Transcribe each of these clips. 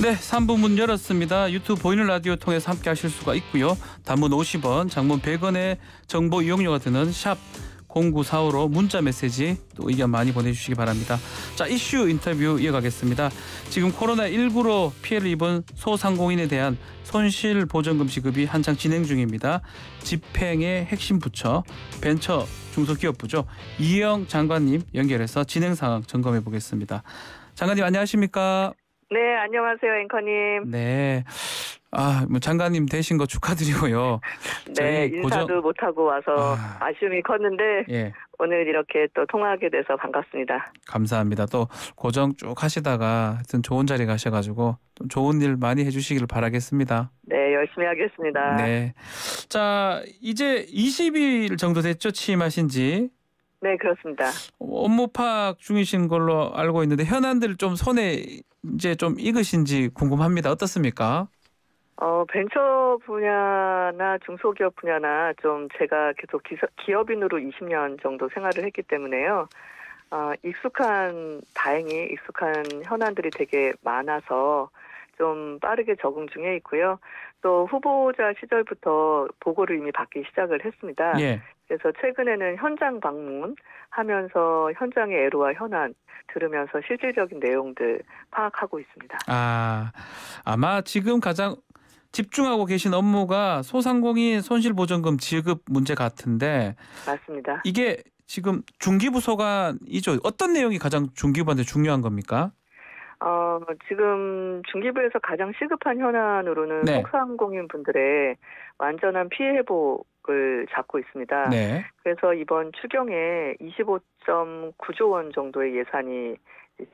네, 3부 문 열었습니다. 유튜브 보이는 라디오 통해서 함께 하실 수가 있고요. 단문 50원, 장문 100원의 정보 이용료가 드는 샵 0945로 문자 메시지 또 의견 많이 보내주시기 바랍니다. 자, 이슈 인터뷰 이어가겠습니다. 지금 코로나19로 피해를 입은 소상공인에 대한 손실보전금 지급이 한창 진행 중입니다. 집행의 핵심 부처 벤처 중소기업부죠. 이영 장관님 연결해서 진행 상황 점검해 보겠습니다. 장관님 안녕하십니까? 네, 안녕하세요, 앵커님. 네. 뭐 장관님 되신 거 축하드리고요. 네, 인사도 못하고 와서 아쉬움이 컸는데 예. 오늘 이렇게 또 통화하게 돼서 반갑습니다. 감사합니다. 또 고정 쭉 하시다가 하여튼 좋은 자리 가셔가지고 또 좋은 일 많이 해주시길 바라겠습니다. 네, 열심히 하겠습니다. 네. 자, 이제 20일 정도 됐죠? 취임하신 지. 네, 그렇습니다. 업무 파악 중이신 걸로 알고 있는데 현안들 좀 손에 이제 좀 익으신지 궁금합니다. 어떻습니까? 벤처 분야나 중소기업 분야나 좀 제가 계속 기업인으로 20년 정도 생활을 했기 때문에요. 다행히 익숙한 현안들이 되게 많아서 좀 빠르게 적응 중에 있고요. 또 후보자 시절부터 보고를 이미 받기 시작을 했습니다. 예. 그래서 최근에는 현장 방문하면서 현장의 애로와 현안 들으면서 실질적인 내용들 파악하고 있습니다. 아마 지금 가장 집중하고 계신 업무가 소상공인 손실보전금 지급 문제 같은데. 맞습니다. 이게 지금 중기부소관이죠. 어떤 내용이 가장 중기부한테 중요한 겁니까? 지금 중기부에서 가장 시급한 현안으로는 네. 소상공인 분들의 완전한 피해 회복을 잡고 있습니다. 네. 그래서 이번 추경에 25.9조 원 정도의 예산이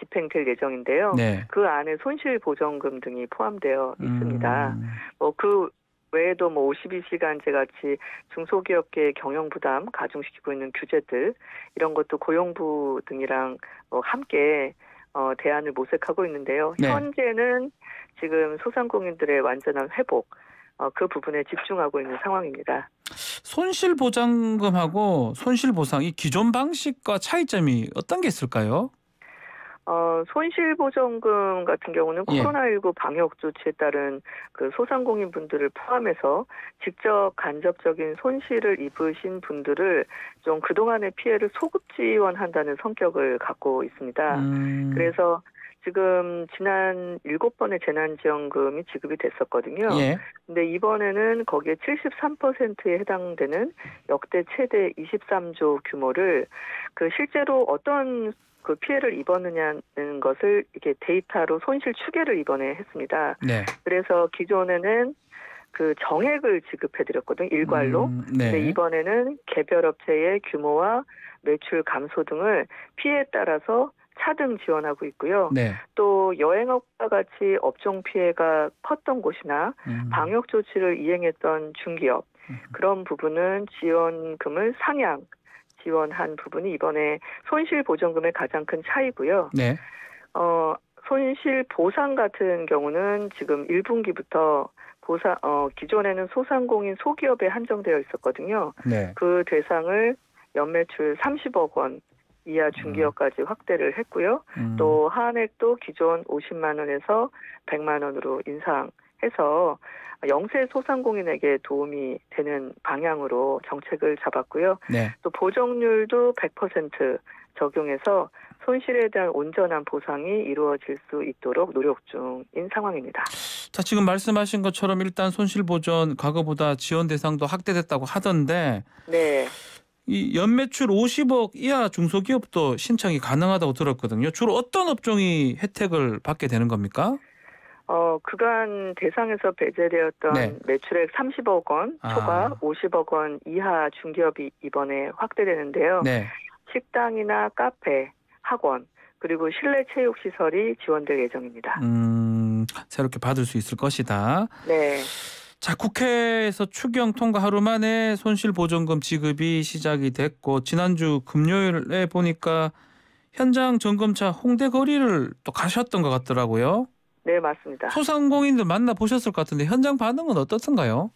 집행될 예정인데요. 네. 그 안에 손실보전금 등이 포함되어 있습니다. 그 외에도 52시간제 같이 중소기업계 경영부담 가중시키고 있는 규제들 이런 것도 고용부 등이랑 함께 대안을 모색하고 있는데요. 네. 현재는 지금 소상공인들의 완전한 회복 그 부분에 집중하고 있는 상황입니다. 손실보장금하고 손실보상 이 기존 방식과 차이점이 어떤 게 있을까요? 손실보전금 같은 경우는 예. 코로나19 방역 조치에 따른 그 소상공인 분들을 포함해서 직접 간접적인 손실을 입으신 분들을 좀 그동안의 피해를 소급 지원한다는 성격을 갖고 있습니다. 그래서 지금 지난 7번의 재난지원금이 지급이 됐었거든요. 예. 근데 이번에는 거기에 73%에 해당되는 역대 최대 23조 규모를 실제로 어떤 그 피해를 입었느냐는 것을 이렇게 데이터로 손실 추계를 이번에 했습니다. 네. 그래서 기존에는 그 정액을 지급해드렸거든요. 일괄로. 네. 근데 이번에는 개별 업체의 규모와 매출 감소 등을 피해에 따라서 차등 지원하고 있고요. 네. 또 여행업과 같이 업종 피해가 컸던 곳이나 방역 조치를 이행했던 중기업 그런 부분은 지원금을 상향 지원한 부분이 이번에 손실보전금의 가장 큰 차이고요. 네. 손실보상 같은 경우는 지금 1분기부터 기존에는 소상공인 소기업에 한정되어 있었거든요. 네. 그 대상을 연매출 30억 원 이하 중기업까지 확대를 했고요. 또 한액도 기존 50만 원에서 100만 원으로 인상해서 영세 소상공인에게 도움이 되는 방향으로 정책을 잡았고요. 네. 또 보정률도 100% 적용해서 손실에 대한 온전한 보상이 이루어질 수 있도록 노력 중인 상황입니다. 자, 지금 말씀하신 것처럼 일단 손실보전 과거보다 지원 대상도 확대됐다고 하던데 네. 이 연매출 50억 이하 중소기업도 신청이 가능하다고 들었거든요. 주로 어떤 업종이 혜택을 받게 되는 겁니까? 그간 대상에서 배제되었던 네. 매출액 30억 원 초과 50억 원 이하 중기업이 이번에 확대되는데요. 네. 식당이나 카페, 학원, 그리고 실내 체육시설이 지원될 예정입니다. 새롭게 받을 수 있을 것이다. 네. 자, 국회에서 추경 통과 하루 만에 손실보전금 지급이 시작이 됐고 지난주 금요일에 보니까 현장 점검차 홍대 거리를 또 가셨던 것 같더라고요. 네, 맞습니다. 소상공인들 만나보셨을 것 같은데 현장 반응은 어떻던가요?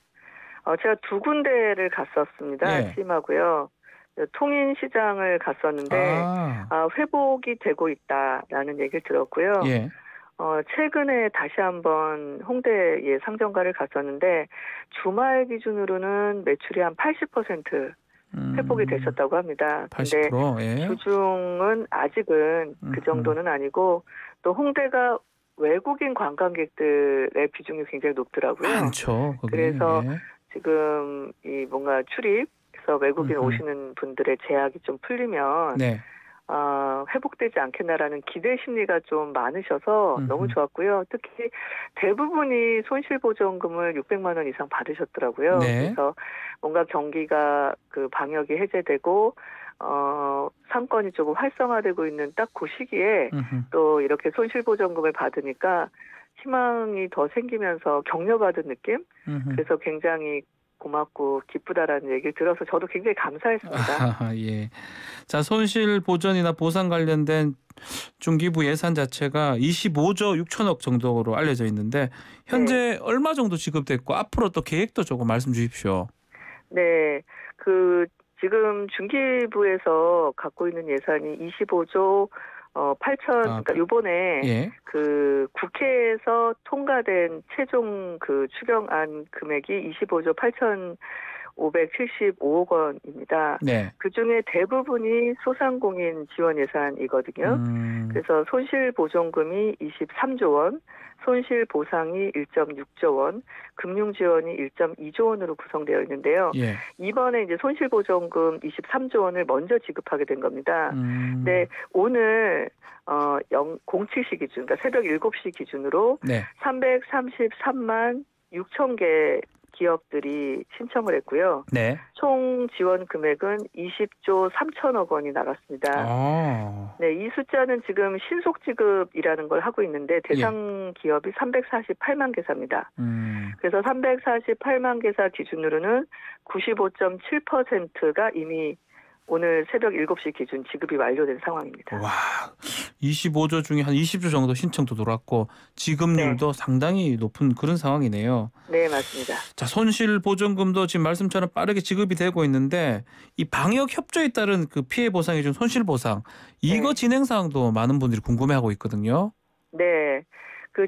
제가 두 군데를 갔었습니다. 예. 취임하고요. 통인시장을 갔었는데 회복이 되고 있다라는 얘기를 들었고요. 예. 최근에 다시 한번 홍대에 상정가를 갔었는데 주말 기준으로는 매출이 한 80% 회복이 되셨다고 합니다. 근데 80%? 예. 주중은 아직은 그 정도는 아니고 또 홍대가 외국인 관광객들의 비중이 굉장히 높더라고요. 많죠. 거기. 그래서 예. 지금 이 뭔가 출입해서 외국인 오시는 분들의 제약이 좀 풀리면 네. 회복되지 않겠나라는 기대 심리가 좀 많으셔서 너무 좋았고요. 특히 대부분이 손실보전금을 600만 원 이상 받으셨더라고요. 네. 그래서 뭔가 경기가 그 방역이 해제되고 상권이 조금 활성화되고 있는 딱 그 시기에 또 이렇게 손실보전금을 받으니까 희망이 더 생기면서 격려받은 느낌? 그래서 굉장히 고맙고 기쁘다라는 얘기를 들어서 저도 굉장히 감사했습니다. 예. 자, 손실 보전이나 보상 관련된 중기부 예산 자체가 25조 6천억 정도로 알려져 있는데 현재 얼마 정도 지급됐고 앞으로 또 계획도 조금 말씀 주십시오. 네. 지금 중기부에서 갖고 있는 예산이 25조 8천, 그러니까 요번에 예. 국회에서 통과된 최종 추경안 금액이 25조 8,575억 원입니다. 네. 그중에 대부분이 소상공인 지원 예산이거든요. 그래서 손실보전금이 23조 원, 손실보상이 1.6조 원, 금융지원이 1.2조 원으로 구성되어 있는데요. 예. 이번에 이제 손실보전금 23조 원을 먼저 지급하게 된 겁니다. 네, 오늘 07시 기준, 그러니까 새벽 7시 기준으로 네. 333만 6천 개 기업들이 신청을 했고요. 네. 총 지원 금액은 20조 3천억 원이 나갔습니다. 네, 이 숫자는 지금 신속 지급이라는 걸 하고 있는데 대상 기업이 348만 개사입니다. 그래서 348만 개사 기준으로는 95.7%가 이미 오늘 새벽 7시 기준 지급이 완료된 상황입니다. 와, 25조 중에 한 20조 정도 신청도 들어왔고 지급률도 상당히 높은 그런 상황이네요. 네, 맞습니다. 자, 손실 보전금도 지금 말씀처럼 빠르게 지급이 되고 있는데 이 방역 협조에 따른 그 피해 보상이 준 손실 보상 이거 진행 사항도 많은 분들이 궁금해하고 있거든요. 네.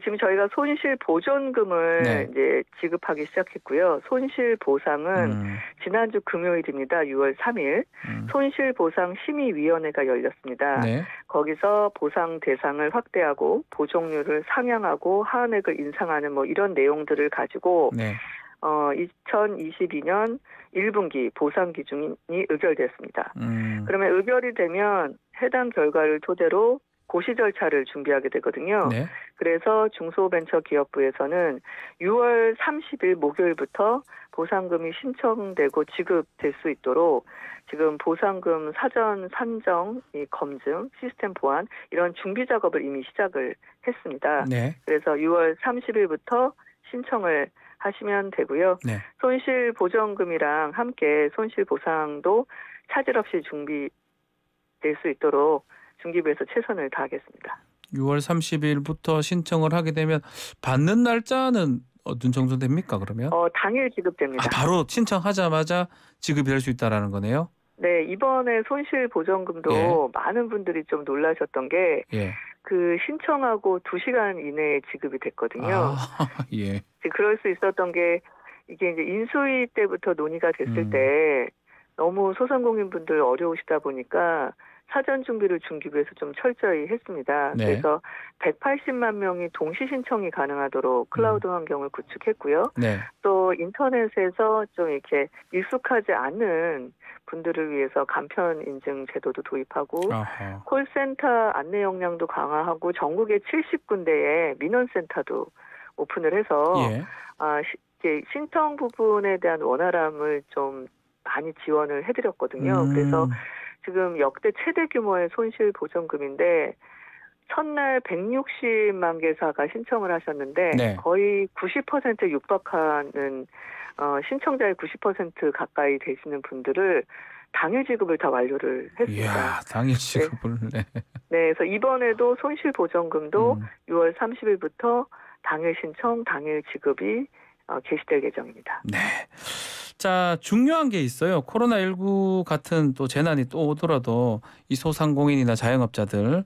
지금 저희가 손실 보전금을 이제 지급하기 시작했고요. 손실 보상은 지난주 금요일입니다. 6월 3일 손실 보상 심의위원회가 열렸습니다. 네. 거기서 보상 대상을 확대하고 보정률을 상향하고 하한액을 인상하는 뭐 이런 내용들을 가지고 2022년 1분기 보상 기준이 의결됐습니다. 그러면 의결이 되면 해당 결과를 토대로 고시 절차를 준비하게 되거든요. 네. 그래서 중소벤처기업부에서는 6월 30일 목요일부터 보상금이 신청되고 지급될 수 있도록 지금 보상금 사전 산정, 검증, 시스템 보완 이런 준비 작업을 이미 시작을 했습니다. 네. 그래서 6월 30일부터 신청을 하시면 되고요. 네. 손실 보전금이랑 함께 손실 보상도 차질 없이 준비될 수 있도록 중기부에서 최선을 다하겠습니다. 6월 30일부터 신청을 하게 되면 받는 날짜는 어떤 정도 됩니까? 그러면? 당일 지급됩니다. 바로 신청하자마자 지급이 될 수 있다라는 거네요? 네, 이번에 손실 보전금도 많은 분들이 좀 놀라셨던 게 신청하고 2시간 이내에 지급이 됐거든요. 예. 그럴 수 있었던 게 이게 이제 인수위 때부터 논의가 됐을 때 너무 소상공인분들 어려우시다 보니까 사전 준비를 중기부에서 좀 철저히 했습니다. 네. 그래서 180만 명이 동시 신청이 가능하도록 클라우드 환경을 구축했고요. 네. 또 인터넷에서 좀 이렇게 익숙하지 않은 분들을 위해서 간편 인증 제도도 도입하고 콜센터 안내 역량도 강화하고 전국의 70군데의 민원센터도 오픈을 해서 신청 부분에 대한 원활함을 좀 많이 지원을 해드렸거든요. 그래서 지금 역대 최대 규모의 손실 보전금인데 첫날 160만 개사가 신청을 하셨는데 거의 90% 육박하는 신청자의 90% 가까이 되시는 분들을 당일 지급을 다 완료를 했습니다. 이야, 당일 지급을. 네. 그래서 이번에도 손실 보전금도 6월 30일부터 당일 신청, 당일 지급이 개시될 예정입니다. 네. 자, 중요한 게 있어요. 코로나19 같은 또 재난이 또 오더라도 이 소상공인이나 자영업자들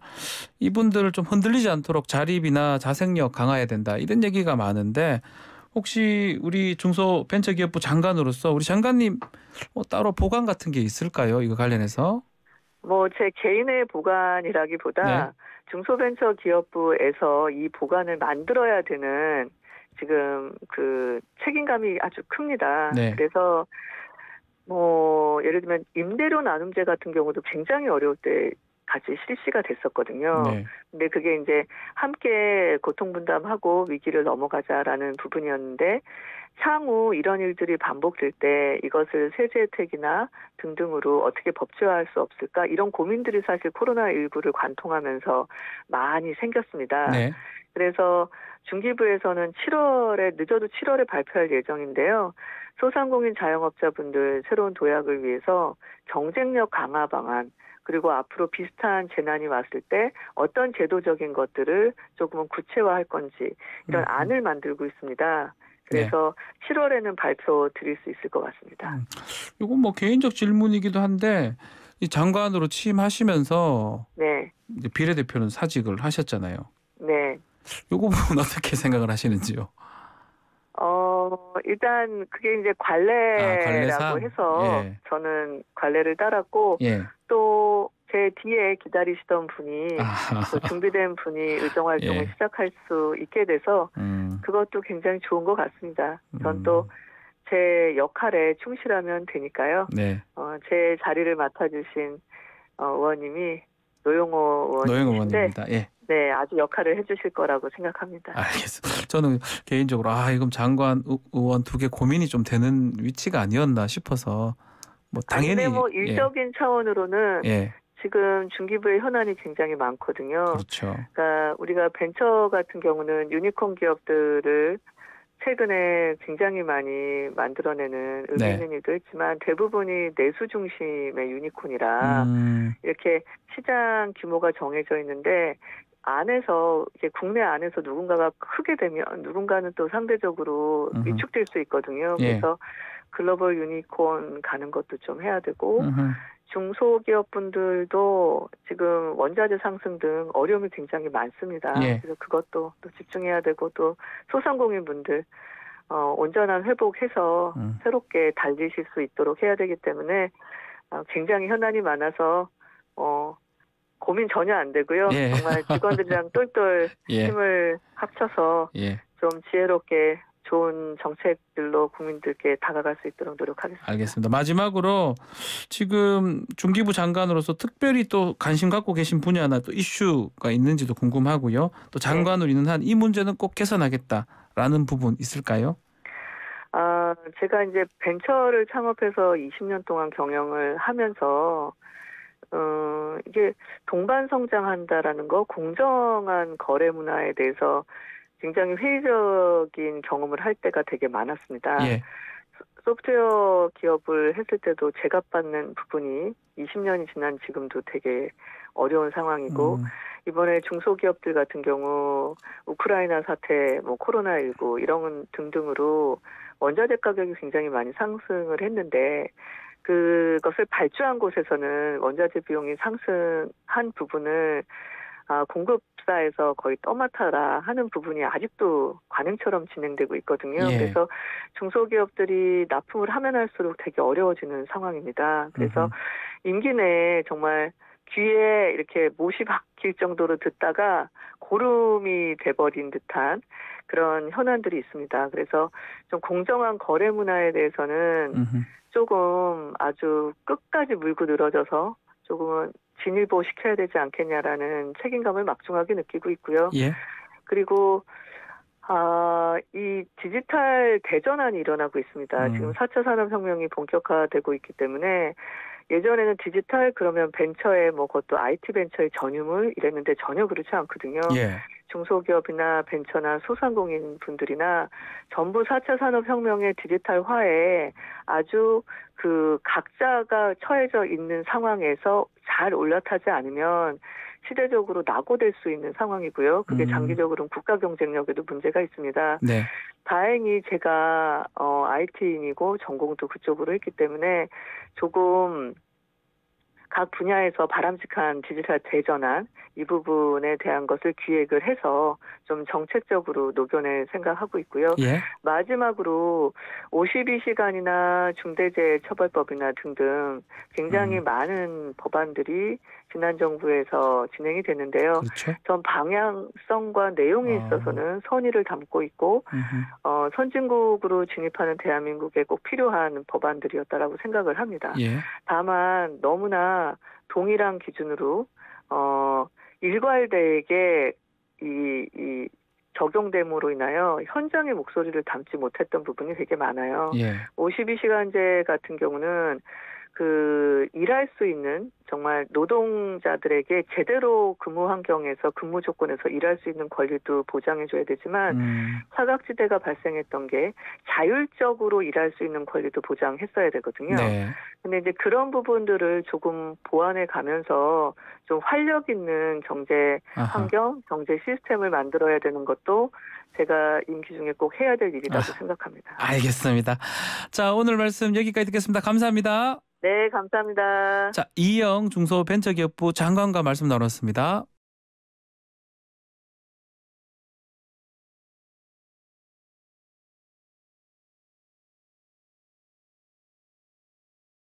이분들을 좀 흔들리지 않도록 자립이나 자생력 강화해야 된다. 이런 얘기가 많은데 혹시 우리 중소벤처기업부 장관으로서 우리 장관님 따로 보관 같은 게 있을까요? 이거 관련해서? 뭐 제 개인의 네. 보관이라기보다 중소벤처기업부에서 이 보관을 만들어야 되는 지금 그 책임감이 아주 큽니다. 네. 그래서 뭐 예를 들면 임대료 나눔제 같은 경우도 굉장히 어려울 때 같이 실시가 됐었거든요. 네. 근데 그게 이제 함께 고통 분담하고 위기를 넘어가자라는 부분이었는데 향후 이런 일들이 반복될 때 이것을 세제 혜택이나 등등으로 어떻게 법제화할 수 없을까 이런 고민들이 사실 코로나19를 관통하면서 많이 생겼습니다. 네. 그래서 중기부에서는 7월에 늦어도 7월에 발표할 예정인데요. 소상공인 자영업자분들 새로운 도약을 위해서 경쟁력 강화 방안 그리고 앞으로 비슷한 재난이 왔을 때 어떤 제도적인 것들을 조금은 구체화할 건지 이런 안을 만들고 있습니다. 네. 그래서 7월에는 발표 드릴 수 있을 것 같습니다. 이건 뭐 개인적 질문이기도 한데 이 장관으로 취임하시면서 네, 이제 비례대표는 사직을 하셨잖아요. 네. 요거 부분 어떻게 생각을 하시는지요? 일단 그게 이제 아, 관례라고 관례상? 해서 예. 저는 관례를 따랐고 예. 또 제 뒤에 기다리시던 분이 아, 또 준비된 분이 의정 활동을 예. 시작할 수 있게 돼서 그것도 굉장히 좋은 것 같습니다. 전 또 제 역할에 충실하면 되니까요. 네. 제 자리를 맡아주신 의원님이 노영호 노영 의원님이신데 의원입니다. 예. 네, 아주 역할을 해주실 거라고 생각합니다. 알겠습니다. 저는 개인적으로 이건 장관 의원 두 개 고민이 좀 되는 위치가 아니었나 싶어서 뭐 근데 당연히 뭐 예. 일적인 차원으로는 예. 지금 중기부의 현안이 굉장히 많거든요. 그렇죠. 그러니까 우리가 벤처 같은 경우는 유니콘 기업들을 최근에 굉장히 많이 만들어내는 의미 네. 있는 일도 했지만 대부분이 내수 중심의 유니콘이라 이렇게 시장 규모가 정해져 있는데 안에서 이게 국내 안에서 누군가가 크게 되면 누군가는 또 상대적으로 위축될 수 있거든요. 예. 그래서 글로벌 유니콘 가는 것도 좀 해야 되고 음흠. 중소기업 분들도 지금 원자재 상승 등 어려움이 굉장히 많습니다. 예. 그래서 그것도 또 집중해야 되고 또 소상공인 분들 온전한 회복해서 새롭게 달리실 수 있도록 해야 되기 때문에 굉장히 현안이 많아서 고민 전혀 안 되고요. 예. 정말 직원들이랑 똘똘 예. 힘을 합쳐서 예. 좀 지혜롭게 좋은 정책들로 국민들께 다가갈 수 있도록 노력하겠습니다. 알겠습니다. 마지막으로 지금 중기부 장관으로서 특별히 또 관심 갖고 계신 분야나 또 이슈가 있는지도 궁금하고요. 또 장관으로 있는 한 이 문제는 꼭 개선하겠다라는 부분 있을까요? 제가 이제 벤처를 창업해서 20년 동안 경영을 하면서 이게 동반 성장한다라는 거, 공정한 거래 문화에 대해서 굉장히 회의적인 경험을 할 때가 되게 많았습니다. 예. 소프트웨어 기업을 했을 때도 제값받는 부분이 20년이 지난 지금도 되게 어려운 상황이고 이번에 중소기업들 같은 경우 우크라이나 사태, 뭐 코로나19 이런 등등으로 원자재 가격이 굉장히 많이 상승을 했는데 그것을 발주한 곳에서는 원자재 비용이 상승한 부분을 공급사에서 거의 떠맡아라 하는 부분이 아직도 관행처럼 진행되고 있거든요. 예. 그래서 중소기업들이 납품을 하면 할수록 되게 어려워지는 상황입니다. 그래서 임기 내에 정말 귀에 이렇게 못이 박힐 정도로 듣다가 고름이 돼버린 듯한 그런 현안들이 있습니다. 그래서 좀 공정한 거래 문화에 대해서는 조금 아주 끝까지 물고 늘어져서 조금은 진일보 시켜야 되지 않겠냐라는 책임감을 막중하게 느끼고 있고요. 예. 그리고 이 디지털 대전환이 일어나고 있습니다. 지금 4차 산업혁명이 본격화되고 있기 때문에 예전에는 디지털 그러면 벤처에 뭐 그것도 IT 벤처의 전유물 이랬는데 전혀 그렇지 않거든요. 예. 중소기업이나 벤처나 소상공인 분들이나 전부 4차 산업혁명의 디지털화에 아주 그 각자가 처해져 있는 상황에서 잘 올라타지 않으면 시대적으로 낙오될 수 있는 상황이고요. 그게 음. 장기적으로는 국가 경쟁력에도 문제가 있습니다. 네. 다행히 제가 IT인이고 전공도 그쪽으로 했기 때문에 조금 각 분야에서 바람직한 디지털 대전환 이 부분에 대한 것을 기획을 해서 좀 정책적으로 녹여낼 생각하고 있고요. 예. 마지막으로 52시간이나 중대재해처벌법이나 등등 굉장히 많은 법안들이 지난 정부에서 진행이 됐는데요. 그렇죠. 전 방향성과 내용에 있어서는 선의를 담고 있고 선진국으로 진입하는 대한민국에 꼭 필요한 법안들이었다라고 생각을 합니다. 예. 다만 너무나 동일한 기준으로 일괄되게 이 적용됨으로 인하여 현장의 목소리를 담지 못했던 부분이 되게 많아요. 예. 52시간제 같은 경우는 일할 수 있는 정말 노동자들에게 제대로 근무 환경에서 근무 조건에서 일할 수 있는 권리도 보장해줘야 되지만 사각지대가 발생했던 게 자율적으로 일할 수 있는 권리도 보장했어야 되거든요. 네. 근데 이제 그런 부분들을 조금 보완해 가면서 좀 활력 있는 경제 환경, 경제 시스템을 만들어야 되는 것도 제가 임기 중에 꼭 해야 될 일이라고 생각합니다. 알겠습니다. 자, 오늘 말씀 여기까지 듣겠습니다. 감사합니다. 네, 감사합니다. 자, 이영 중소벤처기업부 장관과 말씀 나눴습니다.